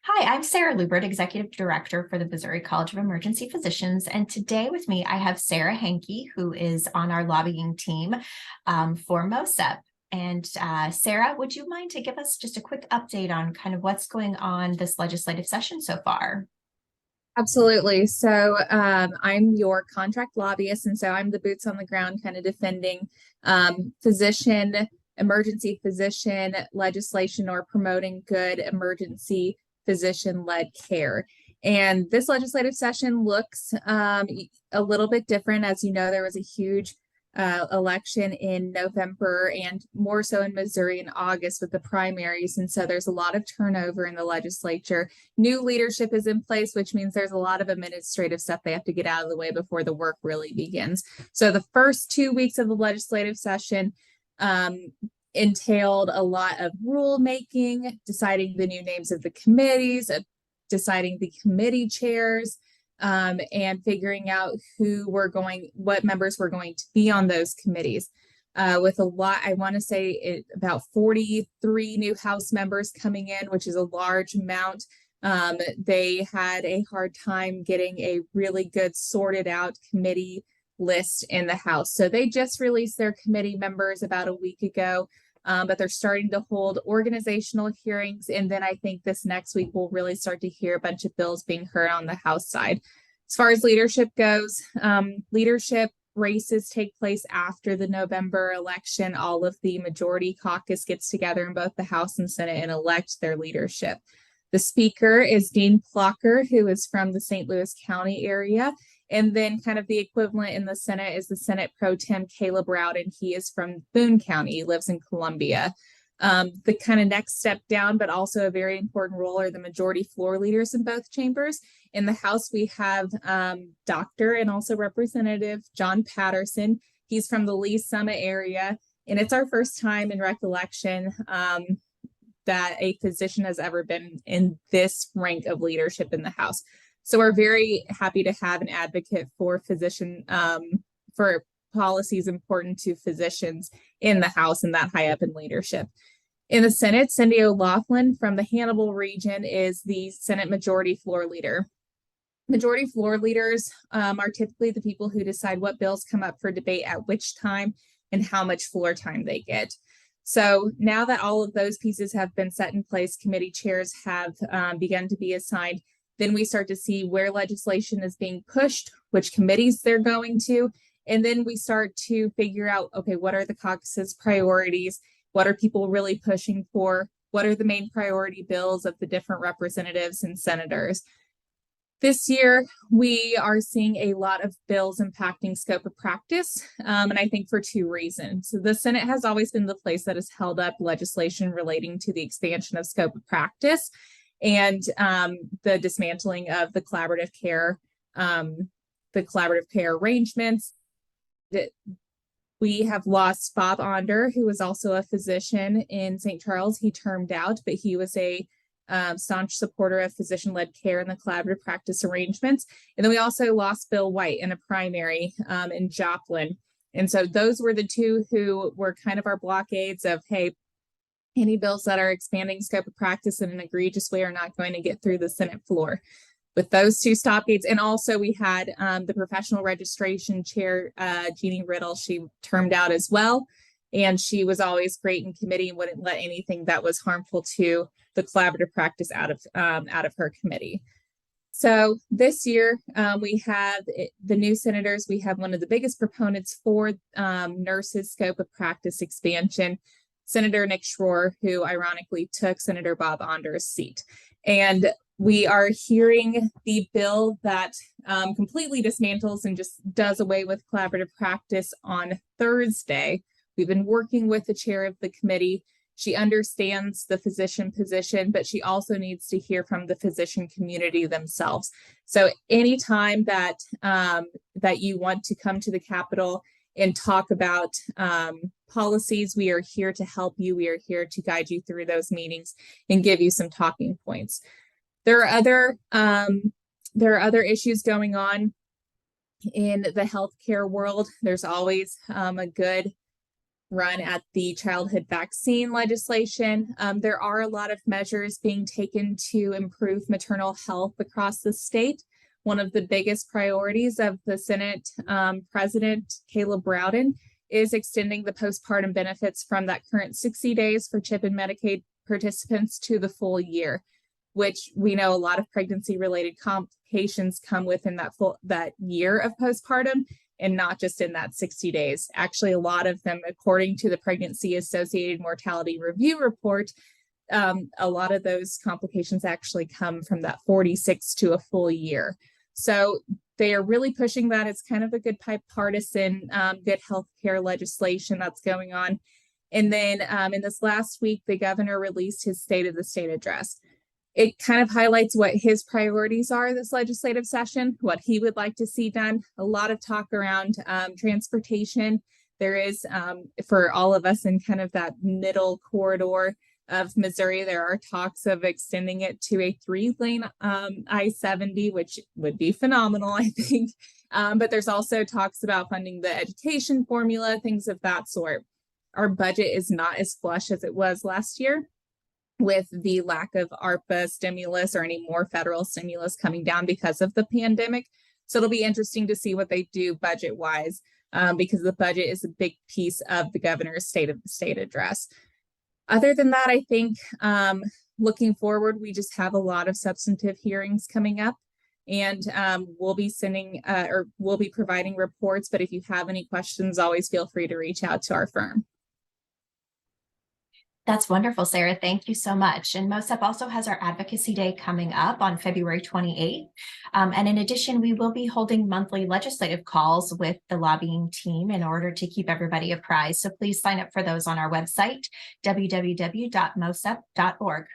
Hi, I'm Sarah Lubert, Executive Director for the Missouri College of Emergency Physicians. And today with me, I have Sarah Hankey, who is on our lobbying team for MOCEP. And Sarah, would you mind to give us just a quick update on kind of what's going on this legislative session so far? Absolutely. I'm your contract lobbyist, and so I'm the boots on the ground kind of defending physician, emergency physician legislation or promoting good emergency physician-led care. And this legislative session looks a little bit different. As you know, there was a huge election in November and more so in Missouri in August with the primaries. And so there's a lot of turnover in the legislature. New leadership is in place, which means there's a lot of administrative stuff they have to get out of the way before the work really begins. So the first 2 weeks of the legislative session entailed a lot of rulemaking, deciding the new names of the committees, deciding the committee chairs, and figuring out what members were going to be on those committees. With a lot, I want to say about 43 new House members coming in, which is a large amount. They had a hard time getting a really good sorted out committee list in the House. So they just released their committee members about a week ago. But they're starting to hold organizational hearings. And then I think this next week we'll really start to hear a bunch of bills being heard on the House side. As far as leadership goes, leadership races take place after the November election. All of the majority caucus gets together in both the House and Senate and elect their leadership. The speaker is Dean Plocker, who is from the St. Louis County area. And then kind of the equivalent in the Senate is the Senate Pro Tem Caleb Rowden. He is from Boone County. He lives in Columbia. The kind of next step down, but also a very important role, are the majority floor leaders in both chambers. In the House, we have Dr. and also Representative John Patterson. He's from the Lee Summit area. And it's our first time in recollection that a physician has ever been in this rank of leadership in the House. So we're very happy to have an advocate for for policies important to physicians in the House and that high up in leadership. In the Senate, Cindy O'Laughlin from the Hannibal region is the Senate Majority Floor Leader. Majority Floor Leaders are typically the people who decide what bills come up for debate at which time and how much floor time they get. So now that all of those pieces have been set in place, committee chairs have begun to be assigned. Then we start to see where legislation is being pushed, which committees they're going to, and then we start to figure out, okay, what are the caucus's priorities? What are people really pushing for? What are the main priority bills of the different representatives and senators? This year, we are seeing a lot of bills impacting scope of practice, and I think for two reasons. So the Senate has always been the place that has held up legislation relating to the expansion of scope of practice and the dismantling of the collaborative care arrangements. We have lost Bob Onder, who was also a physician in St. Charles. He termed out, but he was a staunch supporter of physician-led care and the collaborative practice arrangements. And then we also lost Bill White in a primary in Joplin. And so those were the two who were kind of our blockades of, hey, any bills that are expanding scope of practice in an egregious way are not going to get through the Senate floor. With those two stopgates, and also we had the professional registration chair, Jeannie Riddle. She termed out as well, and she was always great in committee and wouldn't let anything that was harmful to the collaborative practice out of her committee. So this year we have the new senators. We have one of the biggest proponents for nurses' scope of practice expansion, Senator Nick Schroer, who ironically took Senator Bob Onder's seat. And we are hearing the bill that completely dismantles and just does away with collaborative practice on Thursday. We've been working with the chair of the committee. She understands the physician position, but she also needs to hear from the physician community themselves. So anytime that you want to come to the Capitol and talk about policies, we are here to help you. We are here to guide you through those meetings and give you some talking points. There are other issues going on in the healthcare world. There's always a good run at the childhood vaccine legislation. There are a lot of measures being taken to improve maternal health across the state. One of the biggest priorities of the Senate President Caleb Rowden is extending the postpartum benefits from that current 60 days for CHIP and Medicaid participants to the full year, which we know a lot of pregnancy related complications come within that year of postpartum, and not just in that 60 days. Actually, a lot of them, according to the Pregnancy Associated Mortality Review Report, a lot of those complications actually come from that 46 to a full year. So they are really pushing that. It's kind of a good bipartisan, good healthcare legislation that's going on. And then in this last week, the governor released his State of the State address. It kind of highlights what his priorities are this legislative session, what he would like to see done. A lot of talk around transportation. There is, for all of us in kind of that middle corridor of Missouri, there are talks of extending it to a 3-lane I-70, which would be phenomenal, I think. But there's also talks about funding the education formula, things of that sort. Our budget is not as flush as it was last year, with the lack of ARPA stimulus or any more federal stimulus coming down because of the pandemic. So it'll be interesting to see what they do budget wise, because the budget is a big piece of the governor's State of the State address. Other than that, I think looking forward, we just have a lot of substantive hearings coming up, and we'll be we'll be providing reports. But if you have any questions, always feel free to reach out to our firm. That's wonderful, Sarah. Thank you so much. And MOCEP also has our Advocacy Day coming up on February 28th. And in addition, we will be holding monthly legislative calls with the lobbying team in order to keep everybody apprised. So please sign up for those on our website, www.mocep.org.